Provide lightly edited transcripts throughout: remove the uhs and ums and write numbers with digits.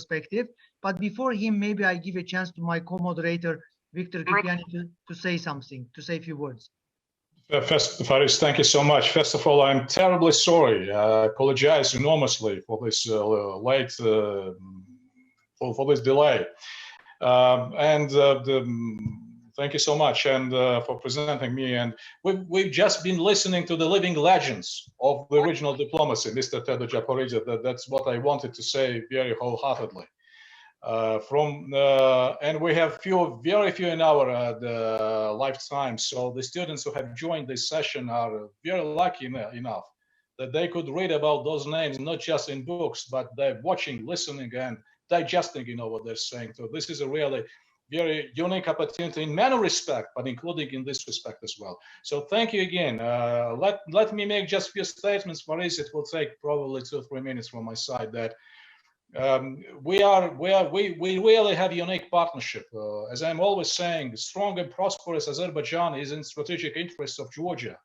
perspective. But before him, maybe I give a chance to my co-moderator, Vიქტორ Ყიფიანი, to say something, to say a few words. First, Faris, thank you so much. First of all, I'm terribly sorry. I apologize enormously for this for this delay. Thank you so much and for presenting me. And we've just been listening to the living legends of the regional diplomacy, Mr. Tedros Zaporizhzhia. That's what I wanted to say very wholeheartedly. And we have very few in our lifetime. So the students who have joined this session are very lucky enough that they could read about those names, not just in books, but they're watching, listening, and digesting, what they're saying. So this is a really very unique opportunity in many respects, but including in this respect as well. So thank you again. Let me make just a few statements, Maurice. It will take probably 2 or 3 minutes from my side. That we really have a unique partnership. As I'm always saying, strong and prosperous Azerbaijan is in strategic interest of Georgia,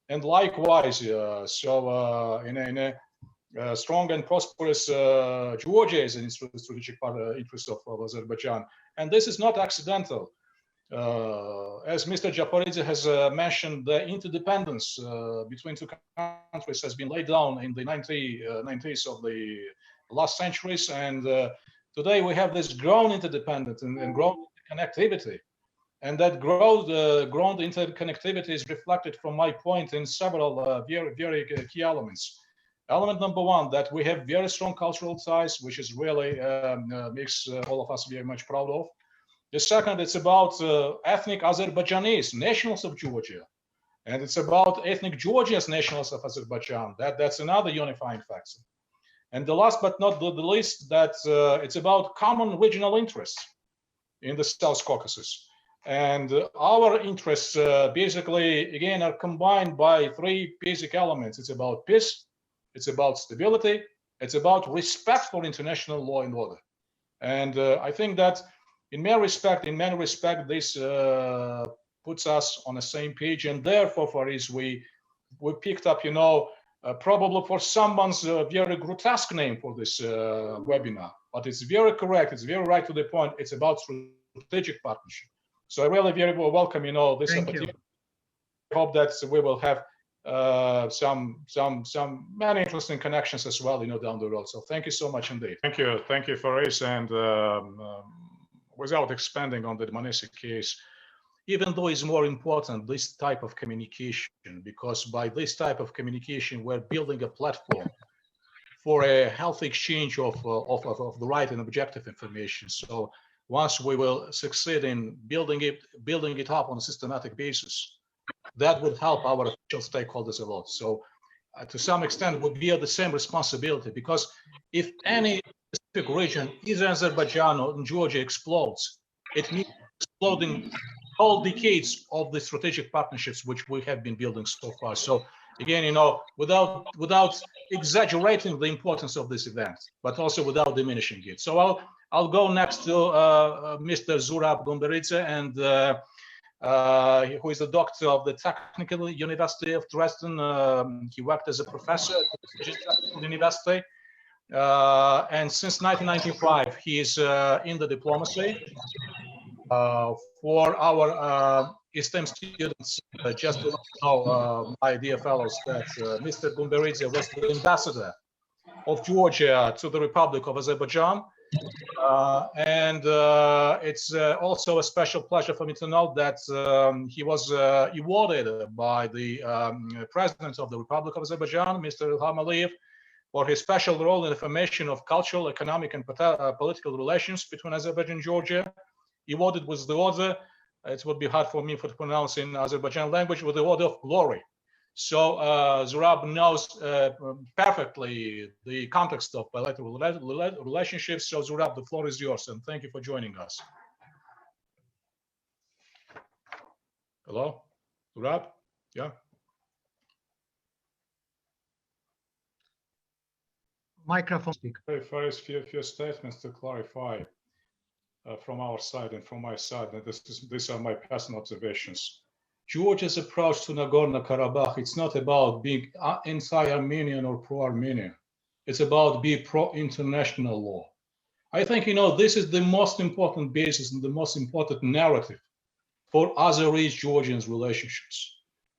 and likewise, strong and prosperous Georgia is in strategic interest of Azerbaijan, and this is not accidental. As Mr. Zaporizhzhia has mentioned, the interdependence between two countries has been laid down in the 90s of the last centuries, and today we have this grown interdependence and grown connectivity, and that grown interconnectivity is reflected from my point in several very key elements. Element number one, that we have very strong cultural ties, which is really makes all of us very much proud of. The second, it's about ethnic Azerbaijanis, nationals of Georgia, and it's about ethnic Georgians, nationals of Azerbaijan. That's another unifying factor. And the last but not the least, that it's about common regional interests in the South Caucasus. And our interests basically, again, are combined by 3 basic elements. It's about peace, it's about stability, it's about respect for international law and order. And I think that in many respects, this puts us on the same page. And therefore, Faris, we picked up, probably for someone's very grotesque name for this webinar, but it's very correct. It's very right to the point. It's about strategic partnership. So I really very well welcome, this opportunity. I hope that we will have some many interesting connections as well, down the road. So thank you so much indeed. Thank you, Faris. And without expanding on the Manisi case, even though it's more important, this type of communication, because by this type of communication, we're building a platform for a healthy exchange of the right and objective information. So once we will succeed in building it up on a systematic basis, that would help our official stakeholders a lot. So to some extent, we bear the same responsibility, because if any specific region, either Azerbaijan or Georgia, explodes, it means exploding whole decades of the strategic partnerships which we have been building so far. So again, without exaggerating the importance of this event, but also without diminishing it. So I'll go next to Mr. Zurab Gumberidze, and who is a doctor of the Technical University of Dresden. He worked as a professor at the university, and since 1995 he is in the diplomacy. For our esteemed students, just to know, my dear fellows, that Mr. Gumberidze was the ambassador of Georgia to the Republic of Azerbaijan. And it's also a special pleasure for me to note that he was awarded by the President of the Republic of Azerbaijan, Mr. Ilham Aliyev, for his special role in the formation of cultural, economic, and political relations between Azerbaijan and Georgia. Awarded with the order, it would be hard for me to pronounce in Azerbaijan language, with the Order of Glory. So Zurab knows perfectly the context of bilateral relationships. So Zurab, the floor is yours, and thank you for joining us. Hello, Zurab? Yeah. Microphone speak. First, few statements to clarify from our side and from my side, and these are my personal observations. Georgia's approach to Nagorno-Karabakh, it's not about being anti-Armenian or pro-Armenian. It's about being pro-international law. I think, this is the most important basis and the most important narrative for Azeris-Georgians relationships,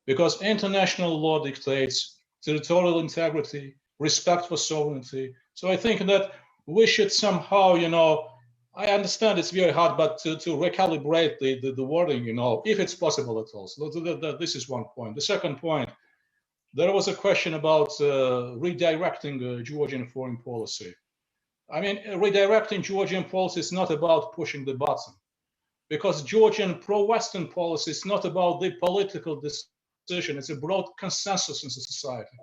because international law dictates territorial integrity, respect for sovereignty. So I think that we should somehow, I understand it's very hard, but to recalibrate the wording, if it's possible at all. So this is one point. The second point, there was a question about redirecting Georgian foreign policy. I mean, redirecting Georgian policy is not about pushing the button, because Georgian pro-Western policy is not about the political decision. It's a broad consensus in society.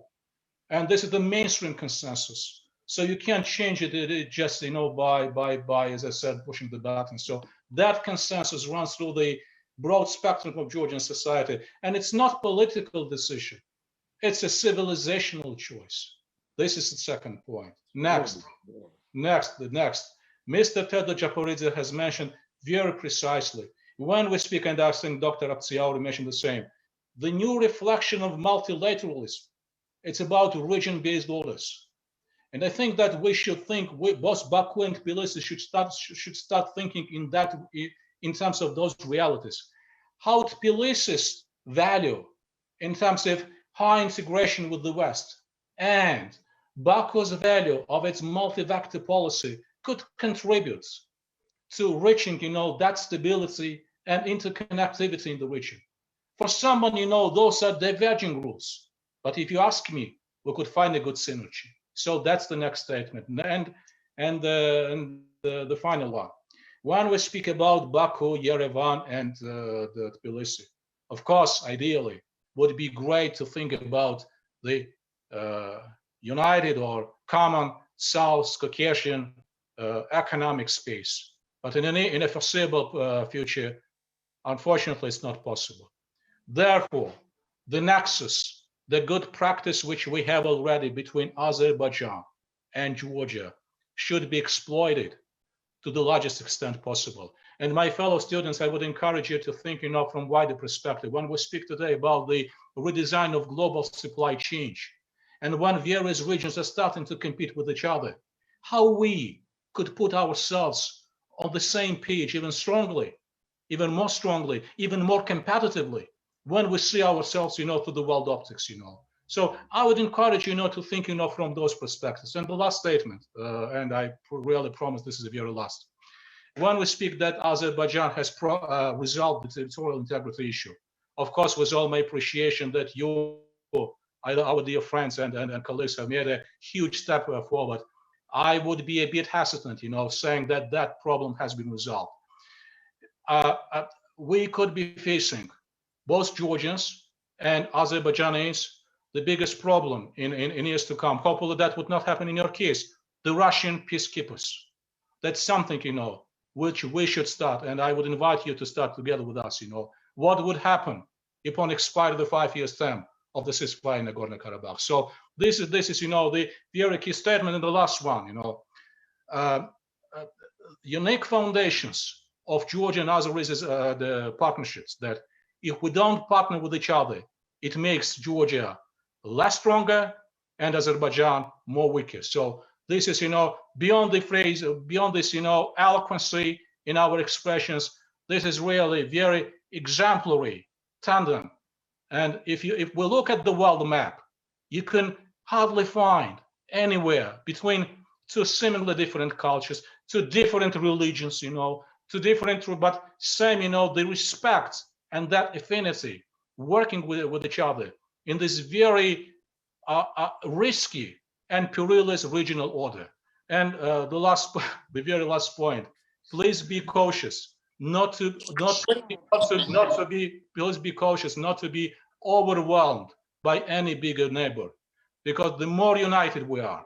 And this is the mainstream consensus. So you can't change it just, by, as I said, pushing the button. So that consensus runs through the broad spectrum of Georgian society. And it's not a political decision. It's a civilizational choice. This is the second point. Next. Mr. Tedros Zaporizhzhia has mentioned very precisely, when we speak, and I think Dr. Aptsiauri mentioned the same, the new reflection of multilateralism, it's about region-based orders. And I think that we should think, both Baku and Tbilisi should start thinking in terms of those realities. How Tbilisi's value in terms of high integration with the West and Baku's value of its multi-vector policy could contribute to reaching, that stability and interconnectivity in the region. For someone, those are diverging rules. But if you ask me, we could find a good synergy. So that's the next statement. And the final one. When we speak about Baku, Yerevan, and the Tbilisi, of course, ideally, would be great to think about the united or common South Caucasian economic space. But in a foreseeable future, unfortunately, it's not possible. Therefore, the nexus, the good practice which we have already between Azerbaijan and Georgia should be exploited to the largest extent possible. And my fellow students, I would encourage you to think, from wider perspective. When we speak today about the redesign of global supply chain, and when various regions are starting to compete with each other, how we could put ourselves on the same page even strongly, even more strongly, even more competitively, when we see ourselves, through the world optics, So I would encourage you, to think, from those perspectives. And the last statement, and I really promise this is the very last. When we speak that Azerbaijan has resolved the territorial integrity issue, of course, with all my appreciation that you, our dear friends and colleagues, have made a huge step forward, I would be a bit hesitant, saying that that problem has been resolved. We could be facing, both Georgians and Azerbaijanis, the biggest problem in years to come. Hopefully that would not happen in your case, the Russian peacekeepers. That's something, which we should start, and I would invite you to start together with us, what would happen upon expiry of the 5-year term of the ceasefire in Nagorno-Karabakh. So this is the very key statement. And the last one, unique foundations of Georgia and Azeris the partnerships, that if we don't partner with each other, it makes Georgia less stronger and Azerbaijan more weaker. So this is, beyond the phrase, beyond this, eloquency in our expressions, this is really very exemplary tandem. And if we look at the world map, you can hardly find anywhere between two seemingly different cultures, two different religions, two different, but same, the respect and that affinity working with each other in this very risky and perilous regional order. And the very last point, please be cautious please be cautious not to be overwhelmed by any bigger neighbor, because the more united we are,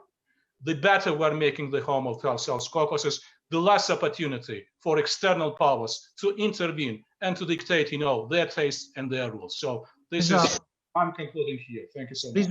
the better we're making the home of South Caucasus, the less opportunity for external powers to intervene and to dictate, their tastes and their rules. So this is, I'm concluding here. Thank you so much.